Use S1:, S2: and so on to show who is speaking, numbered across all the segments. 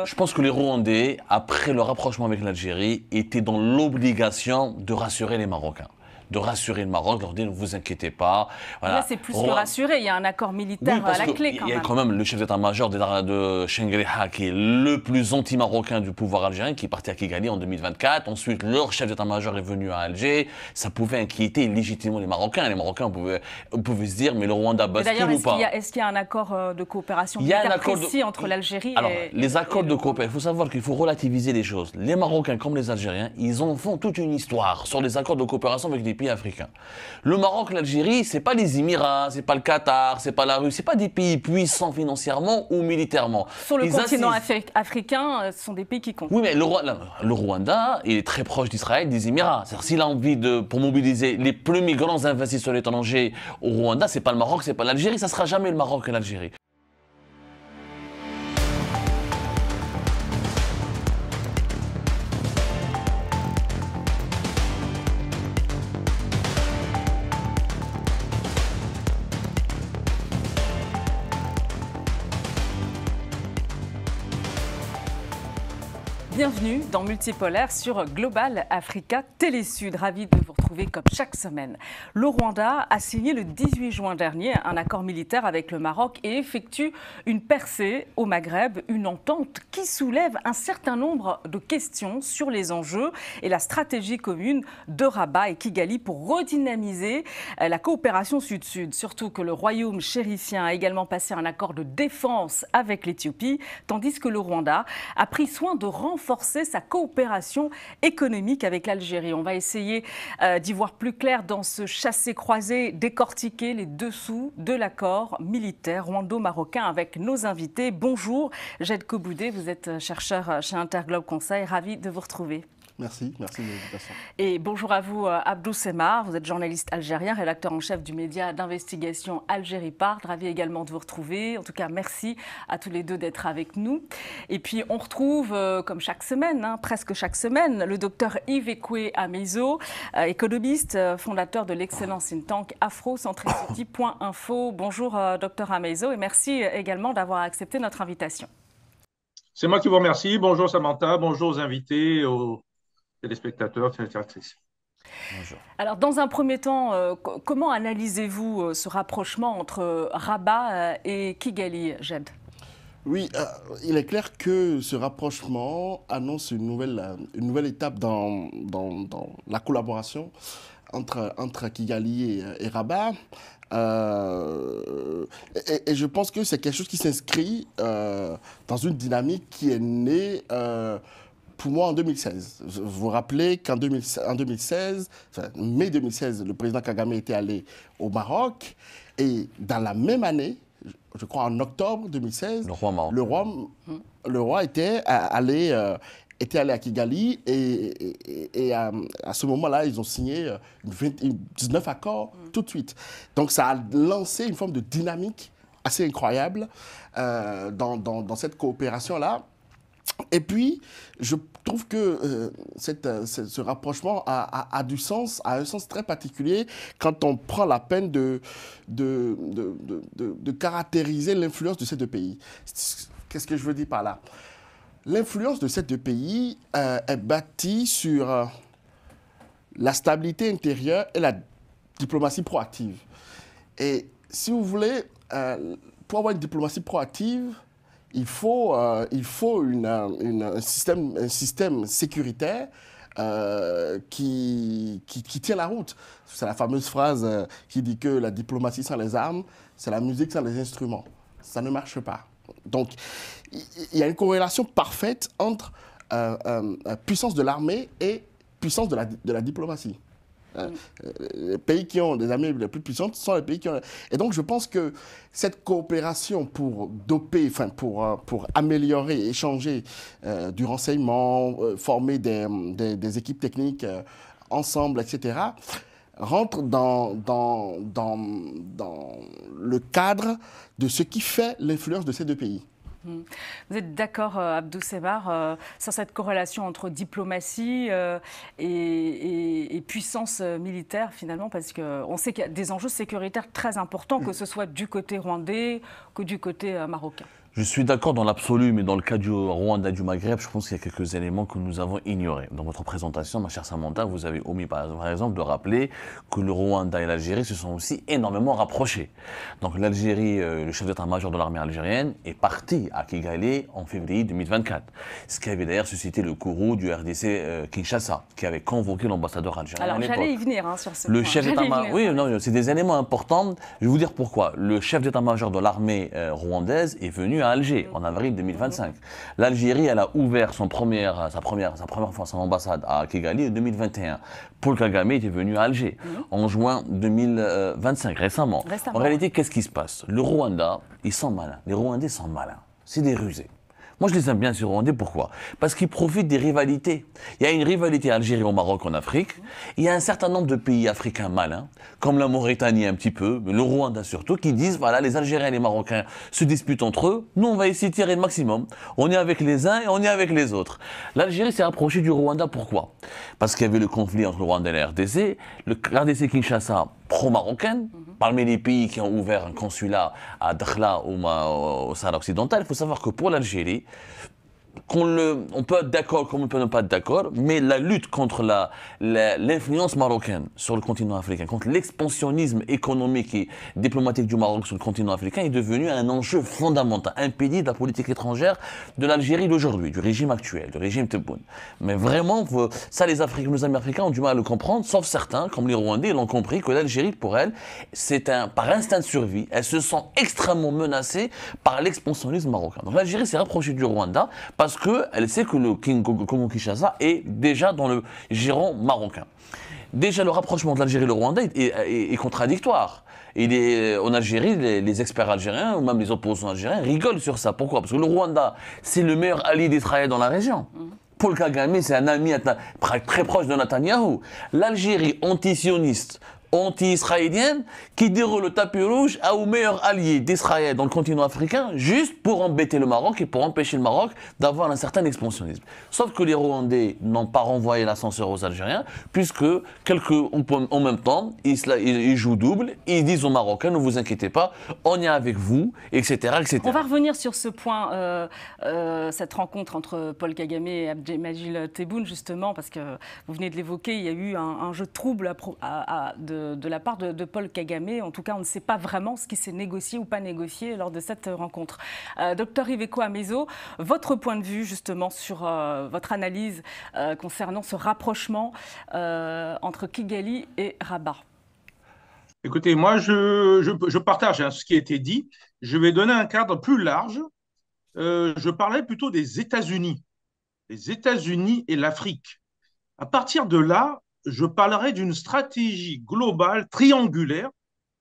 S1: Je pense que les Rwandais, après le rapprochement avec l'Algérie, étaient dans l'obligation de rassurer les Marocains. De rassurer le Maroc, leur dire ne vous inquiétez pas. Voilà.
S2: Là, c'est plus que rassurer, il y a un accord militaire à la clé quand même.
S1: Il y a quand même le chef d'état-major de Chengriha qui est le plus anti-marocain du pouvoir algérien, qui est parti à Kigali en 2024. Ensuite, leur chef d'état-major est venu à Alger. Ça pouvait inquiéter légitimement les Marocains. Les Marocains pouvaient se dire mais le Rwanda bascule ou pas.
S2: Est-ce qu'il y a un accord de coopération militaire précis entre l'Algérie et
S1: les accords de coopération,
S2: Rwanda?
S1: il faut savoir qu'il faut relativiser les choses. Les Marocains comme les Algériens, ils en font toute une histoire sur les accords de coopération avec des pays africains. Le Maroc, l'Algérie, c'est pas les Émirats, c'est pas le Qatar, c'est pas la Russie, c'est pas des pays puissants financièrement ou militairement.
S2: Sur le continent africain, ce sont des pays qui comptent.
S1: Oui, mais le Rwanda, il est très proche d'Israël, des Émirats. C'est-à-dire s'il a envie pour mobiliser les plus grands investisseurs étrangers au Rwanda, c'est pas le Maroc, c'est pas l'Algérie, ça sera jamais le Maroc et l'Algérie.
S2: Bienvenue dans Multipolaire sur Global Africa Télésud. Ravi de vous retrouver comme chaque semaine. Le Rwanda a signé le 18 juin dernier un accord militaire avec le Maroc et effectue une percée au Maghreb, une entente qui soulève un certain nombre de questions sur les enjeux et la stratégie commune de Rabat et Kigali pour redynamiser la coopération sud-sud. Surtout que le royaume chérifien a également passé un accord de défense avec l'Éthiopie, tandis que le Rwanda a pris soin de renforcer sa coopération économique avec l'Algérie. On va essayer d'y voir plus clair dans ce chassé-croisé, décortiquer les dessous de l'accord militaire rwando-marocain avec nos invités. Bonjour, Jed Koboudé, vous êtes chercheur chez Interglobe Conseil, ravi de vous retrouver.
S3: Merci de l'invitation.
S2: Et bonjour à vous, Abdou Semar, vous êtes journaliste algérien, rédacteur en chef du média d'investigation Algérie-Part. Ravi également de vous retrouver. En tout cas, merci à tous les deux d'être avec nous. Et puis, on retrouve, comme chaque semaine, presque chaque semaine, le docteur Yves Ekwe Amezo, économiste, fondateur de l'excellent think tank afrocentricity.info. Bonjour, docteur Amezo, et merci également d'avoir accepté notre invitation.
S4: C'est moi qui vous remercie. Bonjour Samantha, bonjour aux invités, aux téléspectateurs, téléspectatrices.
S1: Bonjour.
S2: Alors, dans un premier temps, comment analysez-vous ce rapprochement entre Rabat et Kigali, Jed?
S3: Oui, il est clair que ce rapprochement annonce une nouvelle étape dans la collaboration entre Kigali et Rabat. Et je pense que c'est quelque chose qui s'inscrit dans une dynamique qui est née pour moi en 2016. Vous vous rappelez qu'en 2016, enfin, mai 2016, le président Kagame était allé au Maroc et dans la même année, je crois en octobre 2016, le roi était allé à Kigali et à ce moment-là, ils ont signé 19 accords tout de suite. Donc ça a lancé une forme de dynamique assez incroyable dans cette coopération-là. Et puis, je trouve que ce rapprochement a du sens, a un sens très particulier quand on prend la peine de caractériser l'influence de ces deux pays. Qu'est-ce que je veux dire par là? L'influence de ces deux pays est bâtie sur la stabilité intérieure et la diplomatie proactive. Et si vous voulez, pour avoir une diplomatie proactive, il faut un système sécuritaire qui tient la route. C'est la fameuse phrase qui dit que la diplomatie sans les armes, c'est la musique sans les instruments. Ça ne marche pas. Donc, il y a une corrélation parfaite entre puissance de l'armée et puissance de la diplomatie. Les pays qui ont des armées les plus puissantes sont les pays qui ont... Et donc, je pense que cette coopération pour doper, pour améliorer, échanger du renseignement, former des équipes techniques ensemble, etc., rentre dans le cadre de ce qui fait l'influence de ces deux pays.
S2: Vous êtes d'accord, Abdou Semar, sur cette corrélation entre diplomatie et puissance militaire, finalement, parce qu'on sait qu'il y a des enjeux sécuritaires très importants, que ce soit du côté rwandais que du côté marocain.
S1: Je suis d'accord dans l'absolu, mais dans le cas du Rwanda et du Maghreb, je pense qu'il y a quelques éléments que nous avons ignorés. Dans votre présentation, ma chère Samantha, vous avez omis par exemple de rappeler que le Rwanda et l'Algérie se sont aussi énormément rapprochés. Donc l'Algérie, le chef d'état-major de l'armée algérienne, est parti à Kigali en février 2024. Ce qui avait d'ailleurs suscité le courroux du RDC Kinshasa, qui avait convoqué l'ambassadeur algérien à
S2: Alors
S1: l'époque.
S2: j'allais y venir sur ce
S1: Le
S2: point.
S1: chef d'état-major, oui, non, c'est des éléments importants. Je vais vous dire pourquoi. Le chef d'état-major de l'armée rwandaise est venu à Alger en avril 2025. L'Algérie, elle a ouvert sa première fois son ambassade à Kigali en 2021. Paul Kagame était venu à Alger en juin 2025, récemment. En réalité, qu'est-ce qui se passe? Le Rwanda, ils sont malins. Les Rwandais sont malins. C'est des rusés. Moi, je les aime bien, ces Rwandais. Pourquoi? Parce qu'ils profitent des rivalités. Il y a une rivalité Algérie au Maroc, en Afrique. Il y a un certain nombre de pays africains malins, comme la Mauritanie un petit peu, mais le Rwanda surtout, qui disent, voilà, les Algériens et les Marocains se disputent entre eux. Nous, on va essayer de tirer le maximum. On est avec les uns et on est avec les autres. L'Algérie s'est rapprochée du Rwanda. Pourquoi? Parce qu'il y avait le conflit entre le Rwanda et la RDC. Le RDC Kinshasa, pro-marocaine, parmi les pays qui ont ouvert un consulat à Dakhla au Sahara occidental. Il faut savoir que pour l'Algérie, on peut être d'accord comme on peut ne pas être d'accord, mais la lutte contre l'influence marocaine sur le continent africain, contre l'expansionnisme économique et diplomatique du Maroc sur le continent africain est devenu un enjeu fondamental, un pilier de la politique étrangère de l'Algérie d'aujourd'hui, du régime actuel, du régime Tebboune. Mais vraiment, ça les Africains, nos amis africains ont du mal à le comprendre, sauf certains, comme les Rwandais, ils l'ont compris que l'Algérie, pour elle, par instinct de survie, elle se sent extrêmement menacée par l'expansionnisme marocain. Donc l'Algérie s'est rapprochée du Rwanda parce qu'elle sait que le Congo Kinshasa est déjà dans le giron marocain. Déjà, le rapprochement de l'Algérie et le Rwanda est contradictoire. En Algérie, les experts algériens, ou même les opposants algériens, rigolent sur ça. Pourquoi? Parce que le Rwanda, c'est le meilleur allié d'Israël dans la région. Paul Kagame, c'est un ami très proche de Netanyahou. L'Algérie anti-sioniste, anti-israélienne, qui déroule le tapis rouge au meilleur allié d'Israël dans le continent africain, juste pour embêter le Maroc et pour empêcher le Maroc d'avoir un certain expansionnisme. Sauf que les Rwandais n'ont pas renvoyé l'ascenseur aux Algériens, puisque en même temps, ils jouent double, ils disent aux Marocains, ne vous inquiétez pas, on est avec vous, etc., etc.
S2: On va revenir sur ce point, cette rencontre entre Paul Kagame et Abdelmadjid Tebboune, justement, parce que vous venez de l'évoquer, il y a eu un jeu de trouble de la part de Paul Kagame. En tout cas, on ne sait pas vraiment ce qui s'est négocié ou pas négocié lors de cette rencontre. Docteur Iveco Amezo, votre point de vue justement sur votre analyse concernant ce rapprochement entre Kigali et Rabat.
S4: Écoutez, moi, je partage ce qui a été dit. Je vais donner un cadre plus large. Je parlais plutôt des États-Unis. Les États-Unis et l'Afrique. À partir de là, je parlerai d'une stratégie globale, triangulaire,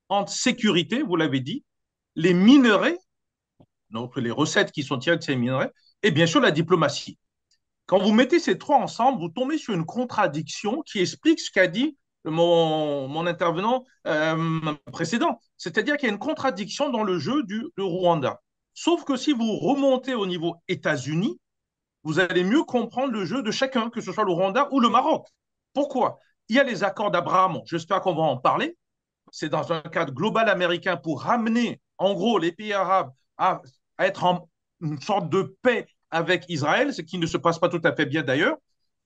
S4: entre sécurité, vous l'avez dit, les minerais, donc les recettes qui sont tirées de ces minerais, et bien sûr la diplomatie. Quand vous mettez ces trois ensemble, vous tombez sur une contradiction qui explique ce qu'a dit mon intervenant précédent. C'est-à-dire qu'il y a une contradiction dans le jeu du Rwanda. Sauf que si vous remontez au niveau États-Unis, vous allez mieux comprendre le jeu de chacun, que ce soit le Rwanda ou le Maroc. Pourquoi? Il y a les accords d'Abraham, j'espère qu'on va en parler. C'est dans un cadre global américain pour ramener, en gros, les pays arabes à être en une sorte de paix avec Israël, ce qui ne se passe pas tout à fait bien d'ailleurs.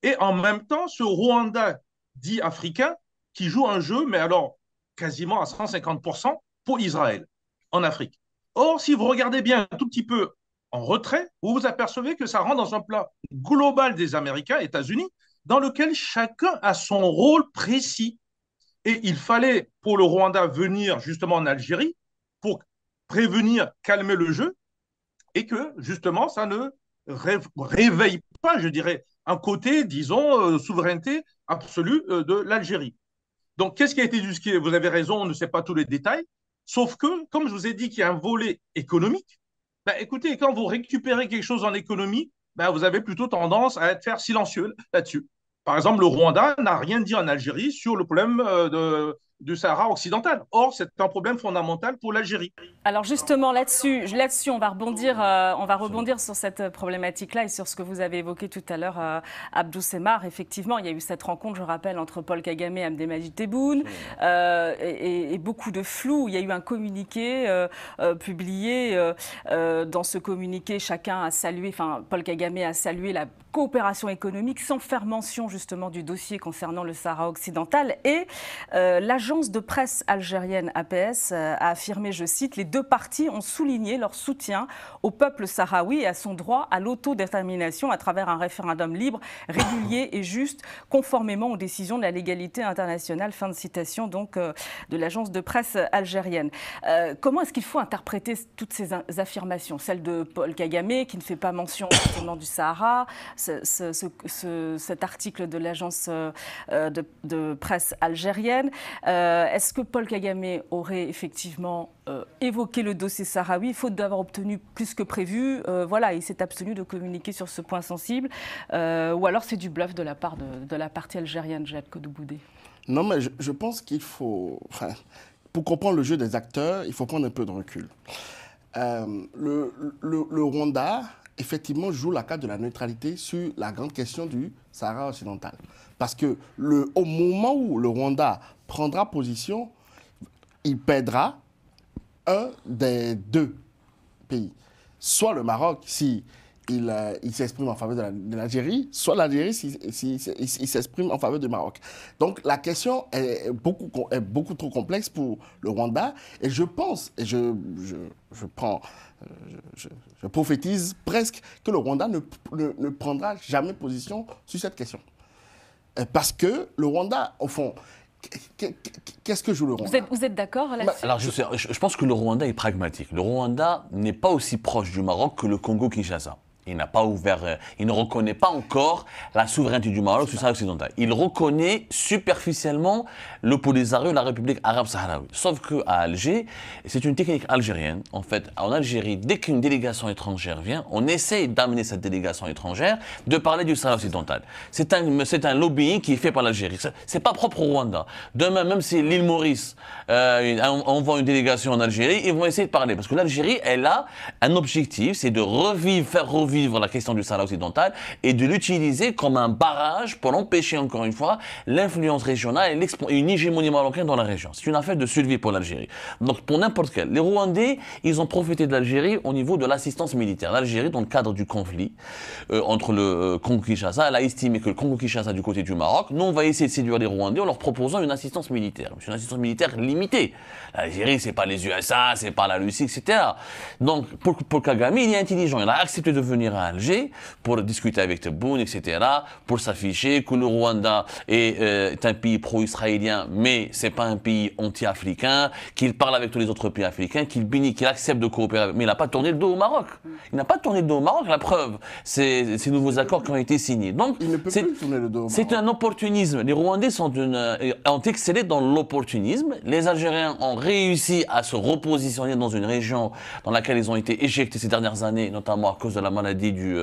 S4: Et en même temps, ce Rwanda dit africain qui joue un jeu, mais alors quasiment à 150% pour Israël en Afrique. Or, si vous regardez bien un tout petit peu en retrait, vous vous apercevez que ça rentre dans un plan global des Américains, États-Unis, dans lequel chacun a son rôle précis. Et il fallait pour le Rwanda venir justement en Algérie pour prévenir, calmer le jeu, et que justement ça ne réveille pas, je dirais, un côté, disons, souveraineté absolue de l'Algérie. Donc, qu'est-ce qui a été discuté? Vous avez raison, on ne sait pas tous les détails, sauf que, comme je vous ai dit qu'il y a un volet économique, ben, écoutez, quand vous récupérez quelque chose en économie, ben, vous avez plutôt tendance à être silencieux là-dessus. Par exemple, le Rwanda n'a rien dit en Algérie sur le problème du Sahara occidental. Or, c'est un problème fondamental pour l'Algérie.
S2: Alors justement, là-dessus, on va rebondir sur cette problématique-là et sur ce que vous avez évoqué tout à l'heure, Abdou Semar. Effectivement, il y a eu cette rencontre, je rappelle, entre Paul Kagame et Abdelmadjid Tebboune, et beaucoup de flou. Il y a eu un communiqué publié. Dans ce communiqué, chacun a salué, Paul Kagame a salué la coopération économique sans faire mention justement du dossier concernant le Sahara occidental. Et l'agence de presse algérienne APS a affirmé, je cite, « Les deux parties ont souligné leur soutien au peuple sahraoui et à son droit à l'autodétermination à travers un référendum libre, régulier et juste, conformément aux décisions de la légalité internationale ». Fin de citation donc de l'agence de presse algérienne. Comment est-ce qu'il faut interpréter toutes ces affirmations? Celle de Paul Kagame qui ne fait pas mention justement du Sahara, cet article de l'agence de presse algérienne. Est-ce que Paul Kagame aurait effectivement évoqué le dossier sahraoui, faute d'avoir obtenu plus que prévu? Voilà, il s'est abstenu de communiquer sur ce point sensible. Ou alors c'est du bluff de la part de la partie algérienne, Jacques Koudou-Boudé?
S3: Non, mais je pense qu'il faut... pour comprendre le jeu des acteurs, il faut prendre un peu de recul. Le Rwanda, effectivement, joue la carte de la neutralité sur la grande question du Sahara occidental. Parce que au moment où le Rwanda prendra position, il perdra un des deux pays. Soit le Maroc, si il s'exprime en faveur de l'Algérie, soit l'Algérie s'il s'exprime en faveur du Maroc. Donc la question est beaucoup trop complexe pour le Rwanda. Et je pense, et je prophétise presque que le Rwanda ne prendra jamais position sur cette question. Parce que le Rwanda, au fond, qu'est-ce que joue le Rwanda?
S2: Vous êtes d'accord là-dessus?
S1: Alors je pense que le Rwanda est pragmatique. Le Rwanda n'est pas aussi proche du Maroc que le Congo-Kinshasa. Il n'a pas ouvert, il ne reconnaît pas encore la souveraineté du Maroc sur le Sahara occidental. Il reconnaît superficiellement le Polisario, la République arabe sahraoui. Sauf qu'à Alger, c'est une technique algérienne. En fait, en Algérie, dès qu'une délégation étrangère vient, on essaye d'amener cette délégation étrangère de parler du Sahara occidental. C'est un lobbying qui est fait par l'Algérie. C'est pas propre au Rwanda. Demain, même si l'île Maurice envoie une délégation en Algérie, ils vont essayer de parler. Parce que l'Algérie, elle a un objectif, c'est de faire revivre la question du Sahara occidental et de l'utiliser comme un barrage pour empêcher encore une fois l'influence régionale et une hégémonie marocaine dans la région. C'est une affaire de survie pour l'Algérie. Donc pour n'importe quel. Les Rwandais, ils ont profité de l'Algérie au niveau de l'assistance militaire. L'Algérie, dans le cadre du conflit entre le Congo-Kinshasa, elle a estimé que le Congo-Kinshasa du côté du Maroc, nous on va essayer de séduire les Rwandais en leur proposant une assistance militaire. C'est une assistance militaire limitée. L'Algérie, c'est pas les USA, c'est pas la Russie, etc. Donc pour Kagame, il est intelligent. Il a accepté de venir à Alger pour discuter avec Tebboune, etc., pour s'afficher que le Rwanda est un pays pro-israélien, mais c'est pas un pays anti-africain, qu'il parle avec tous les autres pays africains, qu'il accepte de coopérer. Mais il n'a pas tourné le dos au Maroc. Il n'a pas tourné le dos au Maroc, la preuve. C'est ces nouveaux accords qui ont été signés. Donc,
S3: il ne peut plus tourner le dos au Maroc.
S1: C'est un opportunisme. Les Rwandais ont excellé dans l'opportunisme. Les Algériens ont réussi à se repositionner dans une région dans laquelle ils ont été éjectés ces dernières années, notamment à cause de la maladie du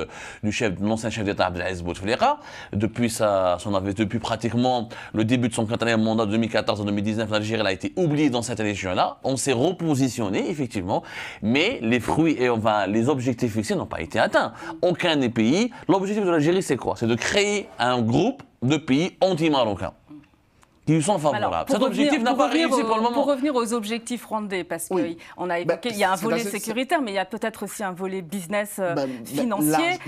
S1: l'ancien chef d'État Abdelaziz Bouteflika. Depuis pratiquement le début de son 4e mandat de 2014 à 2019, l'Algérie a été oubliée dans cette région-là. On s'est repositionné, effectivement, mais les fruits et les objectifs fixés n'ont pas été atteints. Aucun des pays. L'objectif de l'Algérie, c'est quoi? C'est de créer un groupe de pays anti-marocains qui lui sont favorables. Cet objectif n'a pas réussi pour le moment.
S2: Pour revenir aux objectifs rwandais, parce qu'on a évoqué, il y a un volet sécuritaire, mais il y a peut-être aussi un volet business financier.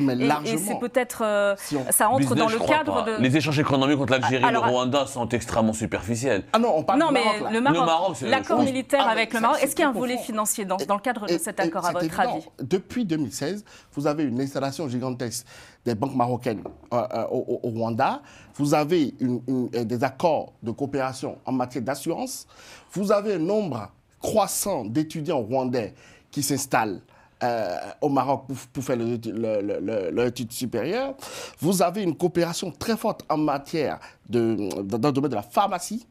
S2: Et c'est peut-être, ça entre
S1: business,
S2: dans le cadre de...
S1: Les échanges économiques entre l'Algérie et le Rwanda sont extrêmement superficiels.
S3: Ah non, on parle du Maroc, là.
S2: Le Maroc, l'accord militaire avec le Maroc, est-ce qu'il y a un volet financier dans le cadre de cet accord, à votre avis?
S3: Depuis 2016, vous avez une installation gigantesque des banques marocaines au Rwanda. Vous avez des accords de coopération en matière d'assurance. Vous avez un nombre croissant d'étudiants rwandais qui s'installent au Maroc pour faire leur étude supérieure. Vous avez une coopération très forte en matière dans le domaine de la pharmacie.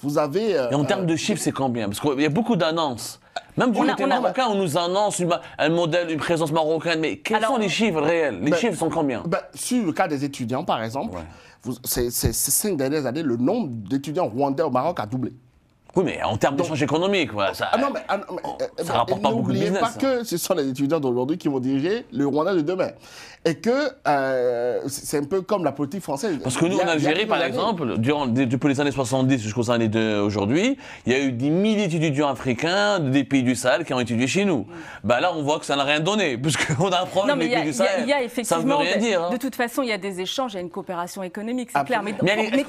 S3: Vous avez...
S1: Et en termes de chiffres, c'est combien? Parce qu'il y a beaucoup d'annonces. Même du côté marocain, on nous annonce un modèle, une présence marocaine. Mais quels sont les chiffres réels? Les chiffres sont combien?
S3: Sur le cas des étudiants, par exemple, ces 5 dernières années, le nombre d'étudiants rwandais au Maroc a doublé.
S1: Oui, mais en termes d'échange économique, voilà, ça ça rapporte pas beaucoup de business.
S3: N'oubliez pas que ce sont les étudiants d'aujourd'hui qui vont diriger le Rwanda de demain. Et que c'est un peu comme la politique française.
S1: Parce que nous, en Algérie, par exemple, depuis les années 70 jusqu'aux années d'aujourd'hui, il y a eu des milliers d'étudiants africains des pays du Sahel qui ont étudié chez nous. Ben là, on voit que ça n'a rien donné, puisqu'on a un problème avec les pays du Sahel.
S2: Il y a effectivement,
S1: ça veut rien dire, hein.
S2: De toute façon, il y a des échanges, il y a une coopération économique, c'est clair. Mais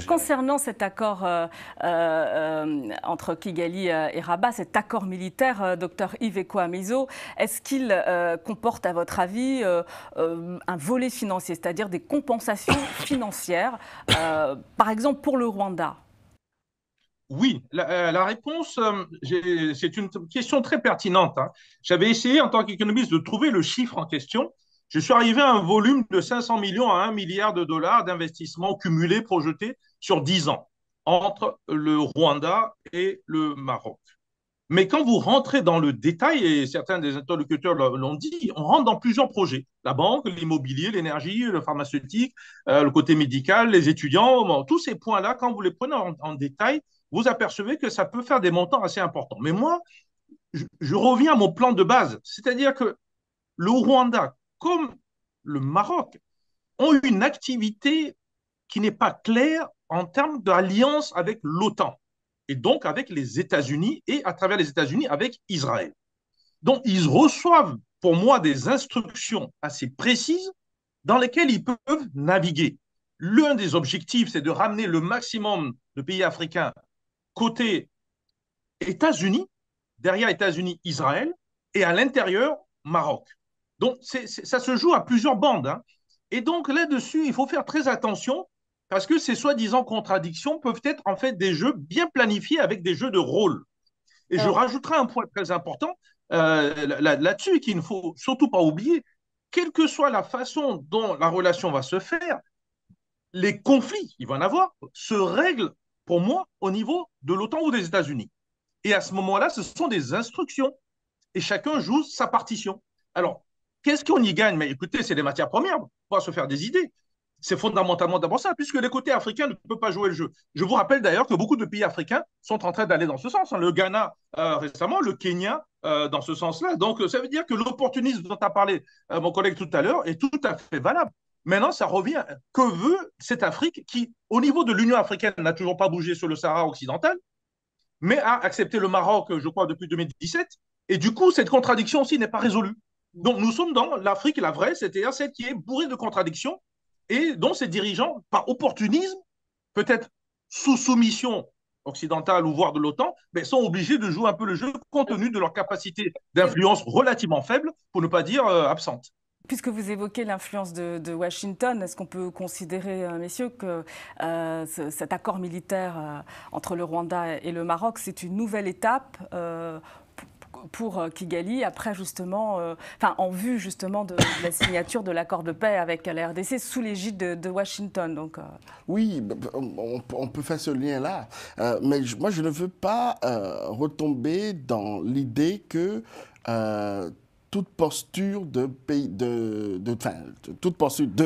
S2: concernant cet accord entre Kigali et Rabat, cet accord militaire, docteur Yves Ekoamizo, est-ce qu'il comporte, à votre avis, un volet financier, c'est-à-dire des compensations financières, par exemple pour le Rwanda?
S4: Oui, la réponse, c'est une question très pertinente, hein. J'avais essayé en tant qu'économiste de trouver le chiffre en question. Je suis arrivé à un volume de 500 millions à 1 milliard de dollars d'investissements cumulés projetés sur 10 ans entre le Rwanda et le Maroc. Mais quand vous rentrez dans le détail, et certains des interlocuteurs l'ont dit, on rentre dans plusieurs projets. La banque, l'immobilier, l'énergie, le pharmaceutique, le côté médical, les étudiants, bon, tous ces points-là, quand vous les prenez en détail, vous apercevez que ça peut faire des montants assez importants. Mais moi, je reviens à mon plan de base, c'est-à-dire que le Rwanda, comme le Maroc, ont une activité qui n'est pas claire en termes d'alliance avec l'OTAN et donc avec les États-Unis et à travers les États-Unis avec Israël. Donc, ils reçoivent pour moi des instructions assez précises dans lesquelles ils peuvent naviguer. L'un des objectifs, c'est de ramener le maximum de pays africains côté États-Unis, derrière États-Unis, Israël, et à l'intérieur, Maroc. Donc, ça se joue à plusieurs bandes, hein. Et donc, là-dessus, il faut faire très attention parce que ces soi-disant contradictions peuvent être en fait des jeux bien planifiés avec des jeux de rôle. Et je rajouterai un point très important là-dessus qu'il ne faut surtout pas oublier. Quelle que soit la façon dont la relation va se faire, les conflits, il va en avoir, se règlent pour moi au niveau de l'OTAN ou des États-Unis. Et à ce moment-là, ce sont des instructions. Et chacun joue sa partition. Alors, qu'est-ce qu'on y gagne? Mais écoutez, c'est des matières premières, on va se faire des idées. C'est fondamentalement d'abord ça, puisque les côtés africains ne peuvent pas jouer le jeu. Je vous rappelle d'ailleurs que beaucoup de pays africains sont en train d'aller dans ce sens, hein. Le Ghana récemment, le Kenya dans ce sens-là. Donc, ça veut dire que l'opportunisme dont a parlé mon collègue tout à l'heure est tout à fait valable. Maintenant, ça revient. Que veut cette Afrique qui, au niveau de l'Union africaine, n'a toujours pas bougé sur le Sahara occidental, mais a accepté le Maroc, je crois, depuis 2017. Et du coup, cette contradiction aussi n'est pas résolue. Donc, nous sommes dans l'Afrique, la vraie, c'est-à-dire celle qui est bourrée de contradictions et dont ces dirigeants, par opportunisme, peut-être sous soumission occidentale ou voire de l'OTAN, mais sont obligés de jouer un peu le jeu compte tenu de leur capacité d'influence relativement faible, pour ne pas dire absente.
S2: Puisque vous évoquez l'influence de Washington, est-ce qu'on peut considérer, messieurs, que cet accord militaire entre le Rwanda et le Maroc, c'est une nouvelle étape pour Kigali, après justement, en vue justement de la signature de l'accord de paix avec la RDC sous l'égide de Washington. Donc,
S3: oui, on peut faire ce lien-là, mais moi je ne veux pas retomber dans l'idée que toute posture d'un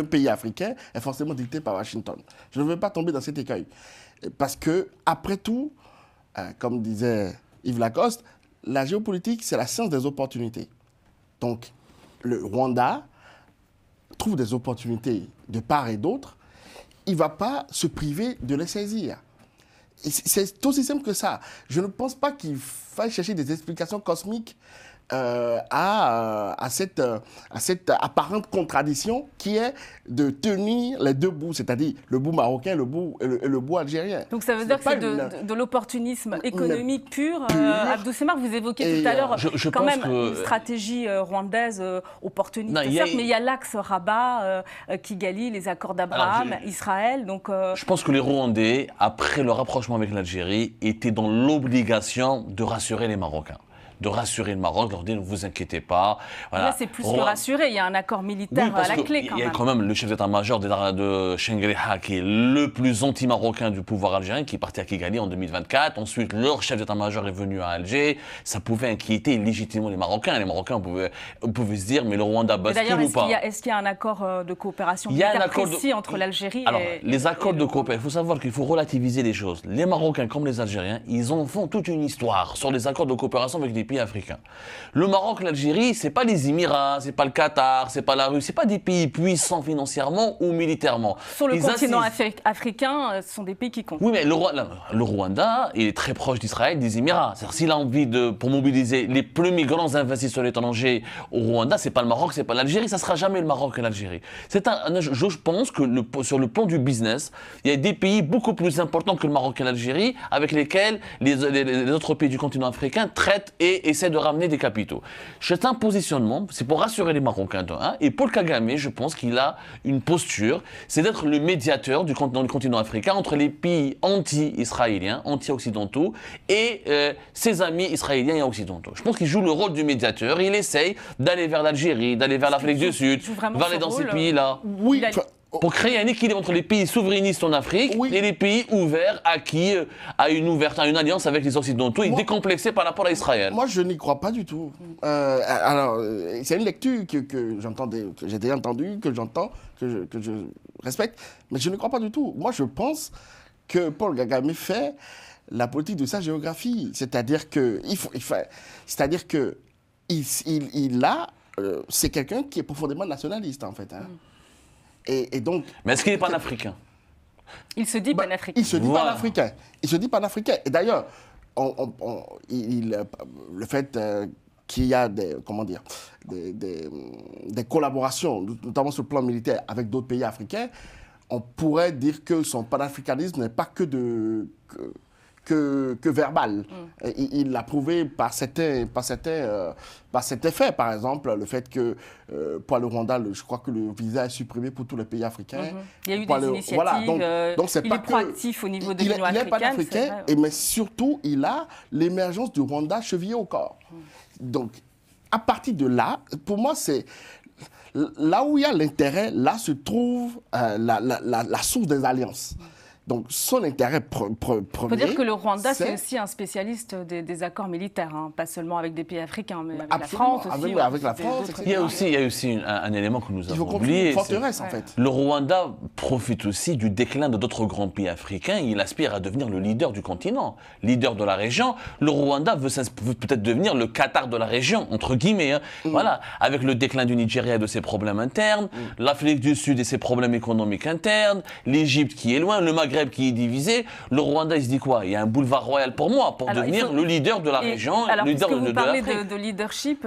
S3: pays africain est forcément dictée par Washington. Je ne veux pas tomber dans cet écueil, parce que après tout, comme disait Yves Lacoste, la géopolitique, c'est la science des opportunités. Donc, le Rwanda trouve des opportunités de part et d'autre. Il ne va pas se priver de les saisir. C'est aussi simple que ça. Je ne pense pas qu'il faille chercher des explications cosmiques à cette apparente contradiction qui est de tenir les deux bouts, c'est-à-dire le bout marocain et le bout algérien.
S2: Donc ça veut dire que c'est de l'opportunisme économique pur. Abdou Semar, vous évoquiez tout à l'heure quand même une stratégie rwandaise opportuniste, certes, mais il y a l'axe Rabat, Kigali, les accords d'Abraham, Israël. Donc,
S1: je pense que les Rwandais, après le rapprochement avec l'Algérie, étaient dans l'obligation de rassurer les Marocains. de rassurer le Maroc, leur dire ne vous inquiétez pas. Voilà.
S2: Là, c'est plus que rassurer, il y a un accord militaire à la clé quand même.
S1: Il y a quand même le chef d'état-major de Chengrija qui est le plus anti-marocain du pouvoir algérien, qui est parti à Kigali en 2024. Ensuite, leur chef d'état-major est venu à Alger. Ça pouvait inquiéter légitimement les Marocains. Les Marocains pouvaient se dire mais le Rwanda bascule ou pas.
S2: Est-ce qu'il y a un accord de coopération militaire précis entre l'Algérie et
S1: les accords de coopération, il faut savoir qu'il faut relativiser les choses. Les Marocains comme les Algériens, ils en font toute une histoire sur les accords de coopération avec des pays africains. Le Maroc, l'Algérie, c'est pas les Émirats, c'est pas le Qatar, c'est pas la Russie, c'est pas des pays puissants financièrement ou militairement.
S2: Sur le continent africain, ce sont des pays qui comptent.
S1: Oui, mais le Rwanda, il est très proche d'Israël, des Émirats. C'est-à-dire s'il a envie pour mobiliser les plus grands investisseurs étrangers au Rwanda, c'est pas le Maroc, c'est pas l'Algérie, ça sera jamais le Maroc et l'Algérie. Je pense que sur le plan du business, il y a des pays beaucoup plus importants que le Maroc et l'Algérie avec lesquels les autres pays du continent africain traitent et essaient de ramener des capitaux. C'est un positionnement, c'est pour rassurer les Marocains et Paul Kagame, je pense qu'il a une posture, c'est d'être le médiateur dans le continent africain entre les pays anti-israéliens, anti-occidentaux et ses amis israéliens et occidentaux. Je pense qu'il joue le rôle du médiateur, il essaye d'aller vers l'Algérie, d'aller vers l'Afrique du Sud, d'aller dans ces pays-là.
S3: Oui,
S1: pour créer un équilibre entre les pays souverainistes en Afrique et les pays ouverts à une alliance avec les Occidentaux et décomplexés par rapport à Israël.
S3: Moi, je n'y crois pas du tout. Alors, c'est une lecture que j'ai déjà entendue, que j'entends, que je respecte, mais je ne crois pas du tout. Moi, je pense que Paul Kagame fait la politique de sa géographie, c'est-à-dire que c'est quelqu'un qui est profondément nationaliste en fait. Hein. Et donc.
S1: Mais est-ce qu'il est panafricain?
S2: Il se dit panafricain.
S3: Il se dit panafricain. Il se dit panafricain. Et d'ailleurs, le fait qu'il y a des collaborations, notamment sur le plan militaire, avec d'autres pays africains, on pourrait dire que son panafricanisme n'est pas que verbal. Il l'a prouvé par certains faits. Par exemple, le fait que pour le Rwanda, je crois que le visa est supprimé pour tous les pays africains.
S2: Il y a eu des initiatives. Voilà, donc c'est pas proactif au niveau de l'Union africaine.
S3: Il est panafricain, mais surtout, il a l'émergence du Rwanda chevillée au corps. Donc, à partir de là, pour moi, c'est là où il y a l'intérêt, là se trouve la source des alliances. Donc, son intérêt premier...
S2: Il faut dire que le Rwanda, c'est aussi un spécialiste des accords militaires, hein, pas seulement avec des pays africains, mais avec la France aussi.
S3: Avec la France, etc.
S1: Il y a aussi un élément que nous avons oublié.
S3: Une forteresse, en fait.
S1: Le Rwanda profite aussi du déclin de d'autres grands pays africains. Il aspire à devenir le leader du continent, leader de la région. Le Rwanda veut peut-être devenir le Qatar de la région, entre guillemets. Hein. Voilà, avec le déclin du Nigeria et de ses problèmes internes, l'Afrique du Sud et ses problèmes économiques internes, l'Égypte qui est loin, le Maghreb qui est divisé, le Rwanda, il se dit quoi? Il y a un boulevard royal pour moi, pour devenir le leader de la région, le leader de l'Afrique.
S2: Vous parlez de leadership,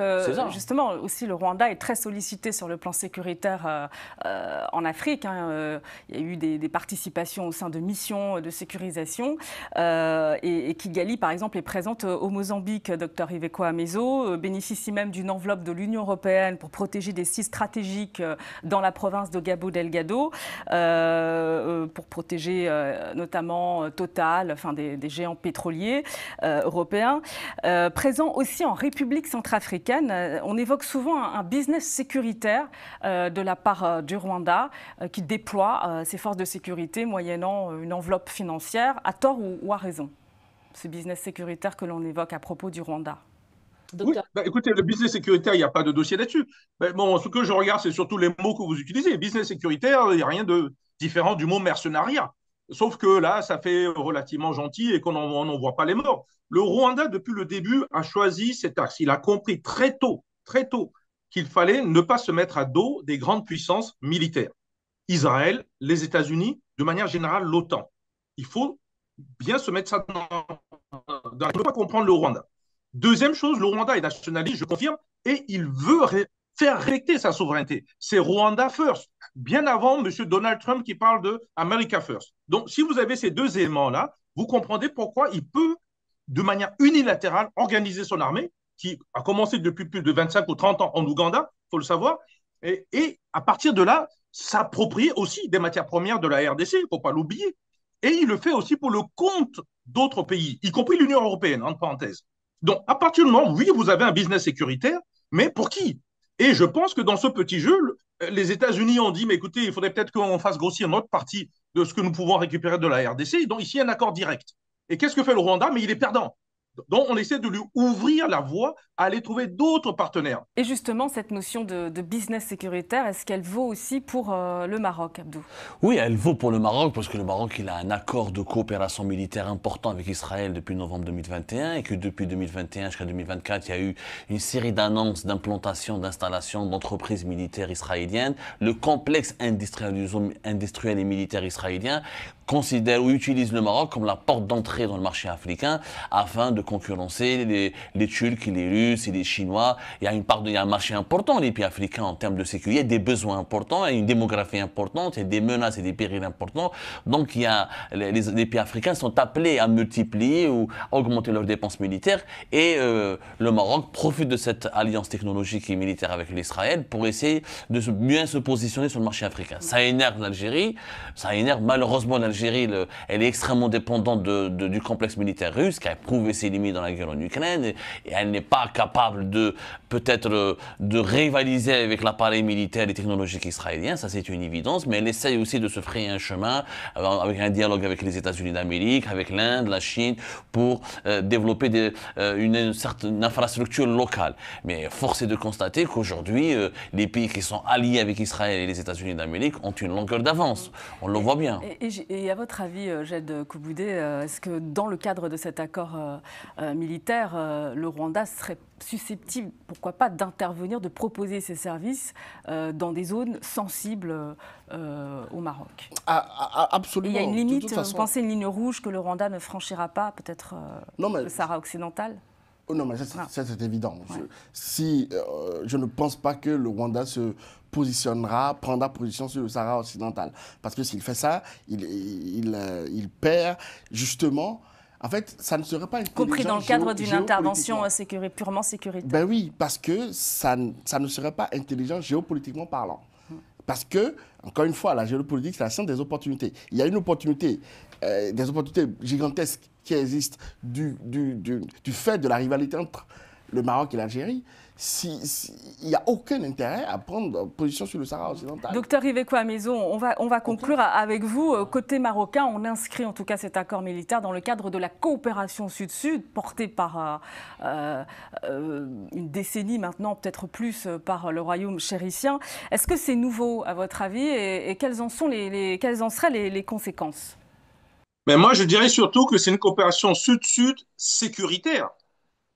S2: justement, aussi le Rwanda est très sollicité sur le plan sécuritaire en Afrique. Hein. Il y a eu des participations au sein de missions de sécurisation. Et Kigali, par exemple, est présente au Mozambique. Dr Iveco Amezo bénéficie même d'une enveloppe de l'Union européenne pour protéger des sites stratégiques dans la province de Cabo Delgado, pour protéger notamment Total, enfin des géants pétroliers européens. Présent aussi en République centrafricaine, on évoque souvent un business sécuritaire de la part du Rwanda qui déploie ses forces de sécurité moyennant une enveloppe financière, à tort ou à raison. Ce business sécuritaire que l'on évoque à propos du Rwanda.
S4: Oui, écoutez, le business sécuritaire, il n'y a pas de dossier là-dessus. Bon, ce que je regarde, c'est surtout les mots que vous utilisez. Business sécuritaire, il n'y a rien de différent du mot mercenariat. Sauf que là, ça fait relativement gentil et qu'on n'en voit pas les morts. Le Rwanda, depuis le début, a choisi cet axe. Il a compris très tôt, qu'il fallait ne pas se mettre à dos des grandes puissances militaires. Israël, les États-Unis, de manière générale, l'OTAN. Il faut bien se mettre ça dans... On ne peut pas comprendre le Rwanda. Deuxième chose, le Rwanda est nationaliste, je confirme, et il veut faire respecter sa souveraineté. C'est Rwanda first, bien avant M. Donald Trump qui parle de America first. Donc, si vous avez ces deux éléments-là, vous comprenez pourquoi il peut, de manière unilatérale, organiser son armée, qui a commencé depuis plus de 25 ou 30 ans en Ouganda, il faut le savoir, et à partir de là, s'approprier aussi des matières premières de la RDC, il ne faut pas l'oublier. Et il le fait aussi pour le compte d'autres pays, y compris l'Union européenne, entre parenthèses. Donc, à partir du moment, oui, vous avez un business sécuritaire, mais pour qui? Et je pense que dans ce petit jeu, les États-Unis ont dit, mais écoutez, il faudrait peut-être qu'on fasse grossir notre partie de ce que nous pouvons récupérer de la RDC. Donc, ici, un accord direct. Et qu'est-ce que fait le Rwanda? Mais il est perdant. Donc, on essaie de lui ouvrir la voie à aller trouver d'autres partenaires.
S2: Et justement, cette notion de business sécuritaire, est-ce qu'elle vaut aussi pour le Maroc, Abdou?
S1: Oui, elle vaut pour le Maroc parce que le Maroc, il a un accord de coopération militaire important avec Israël depuis novembre 2021 et que depuis 2021 jusqu'à 2024, il y a eu une série d'annonces d'implantation, d'installation d'entreprises militaires israéliennes. Le complexe industriel et militaire israélien considère ou utilise le Maroc comme la porte d'entrée dans le marché africain afin de concurrencer les Turcs, les Russes et les Chinois. Il y a un marché important, les pays africains, en termes de sécurité, il y a des besoins importants, il y a une démographie importante, il y a des menaces et des périls importants. Donc les pays africains sont appelés à multiplier ou à augmenter leurs dépenses militaires et le Maroc profite de cette alliance technologique et militaire avec l'Israël pour essayer de bien se positionner sur le marché africain. Ça énerve l'Algérie, ça énerve malheureusement l'Algérie. Elle est extrêmement dépendante du complexe militaire russe qui a prouvé ses limites dans la guerre en Ukraine et elle n'est pas capable peut-être de rivaliser avec l'appareil militaire et technologique israélien, ça c'est une évidence, mais elle essaye aussi de se frayer un chemin avec un dialogue avec les États-Unis d'Amérique, avec l'Inde, la Chine, pour développer une certaine infrastructure locale. Mais force est de constater qu'aujourd'hui, les pays qui sont alliés avec Israël et les États-Unis d'Amérique ont une longueur d'avance. On le voit bien.
S2: Et à votre avis, Jed Kouboudé, est-ce que dans le cadre de cet accord militaire, le Rwanda serait susceptible, pourquoi pas, d'intervenir, de proposer ses services dans des zones sensibles au Maroc?
S3: Absolument.
S2: Et il y a une limite, vous pensez une ligne rouge que le Rwanda ne franchira pas, peut-être le Sahara occidental?
S3: Non, mais ça c'est évident. Ouais. Je ne pense pas que le Rwanda se prendra position sur le Sahara occidental. Parce que s'il fait ça, il perd justement. En fait, ça ne serait pas intelligent.
S2: Compris dans le cadre d'une intervention purement sécuritaire.
S3: Ben oui, parce que ça ne serait pas intelligent géopolitiquement parlant. Parce que, encore une fois, la géopolitique, c'est la science des opportunités. Il y a une opportunité, des opportunités gigantesques qui existent du fait de la rivalité entre le Maroc et l'Algérie. Il n'y a aucun intérêt à prendre position sur le Sahara occidental.
S2: Docteur Iveco-Amezo, on va conclure avec vous. Côté marocain, on inscrit en tout cas cet accord militaire dans le cadre de la coopération sud-sud, portée par une décennie maintenant, peut-être plus, par le royaume chérissien. Est-ce que c'est nouveau à votre avis et quelles en seraient les conséquences?
S4: Mais moi, je dirais surtout que c'est une coopération sud-sud sécuritaire,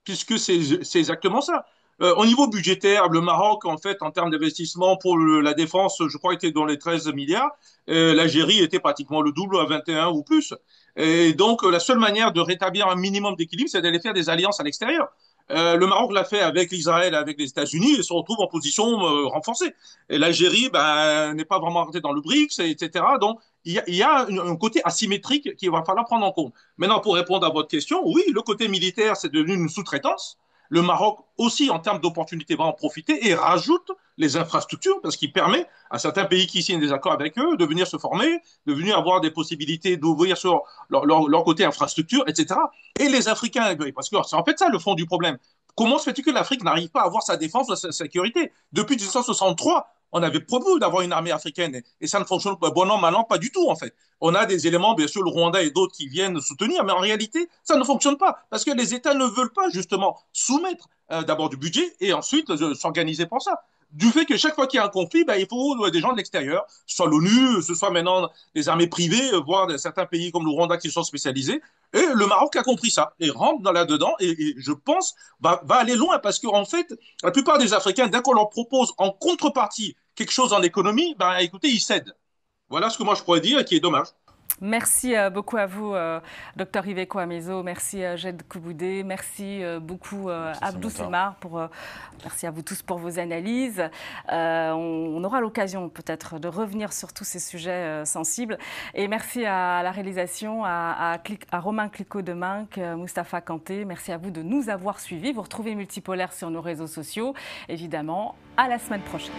S4: puisque c'est exactement ça. Au niveau budgétaire, le Maroc, en fait, en termes d'investissement pour la défense, je crois, était dans les 13 milliards. L'Algérie était pratiquement le double, à 21 ou plus. Et donc, la seule manière de rétablir un minimum d'équilibre, c'est d'aller faire des alliances à l'extérieur. Le Maroc l'a fait avec l'Israël, avec les États-Unis, et se retrouve en position renforcée. Et l'Algérie n'est pas vraiment rentrée dans le BRICS, etc. Donc, il y a un côté asymétrique qu'il va falloir prendre en compte. Maintenant, pour répondre à votre question, oui, le côté militaire, c'est devenu une sous-traitance. Le Maroc aussi, en termes d'opportunités, va en profiter et rajoute les infrastructures parce qu'il permet à certains pays qui signent des accords avec eux de venir se former, de venir avoir des possibilités d'ouvrir sur leur côté infrastructure, etc. Et les Africains, parce que c'est en fait ça le fond du problème. Comment se fait-il que l'Afrique n'arrive pas à avoir sa défense, sa sécurité? Depuis 1963, on avait proposé d'avoir une armée africaine et ça ne fonctionne pas, bon an, mal an, pas du tout en fait. On a des éléments, bien sûr, le Rwanda et d'autres qui viennent soutenir, mais en réalité, ça ne fonctionne pas parce que les États ne veulent pas justement soumettre d'abord du budget et ensuite s'organiser pour ça. Du fait que chaque fois qu'il y a un conflit, il faut des gens de l'extérieur, ce soit l'ONU, ce soit maintenant des armées privées, voire certains pays comme le Rwanda qui sont spécialisés. Et le Maroc a compris ça et rentre là-dedans et je pense va aller loin parce qu'en fait, la plupart des Africains, dès qu'on leur propose en contrepartie quelque chose en économie, écoutez, ils cèdent. Voilà ce que moi je pourrais dire et qui est dommage.
S2: Merci beaucoup à vous, Dr Iveco-Amezo. Merci, Jed Kouboudé. Merci beaucoup, Abdou Semar. Merci à vous tous pour vos analyses. On aura l'occasion peut-être de revenir sur tous ces sujets sensibles. Et merci à la réalisation, à Romain Clicquot-Deminck, Moustapha Kanté. Merci à vous de nous avoir suivis. Vous retrouvez Multipolaire sur nos réseaux sociaux. Évidemment, à la semaine prochaine.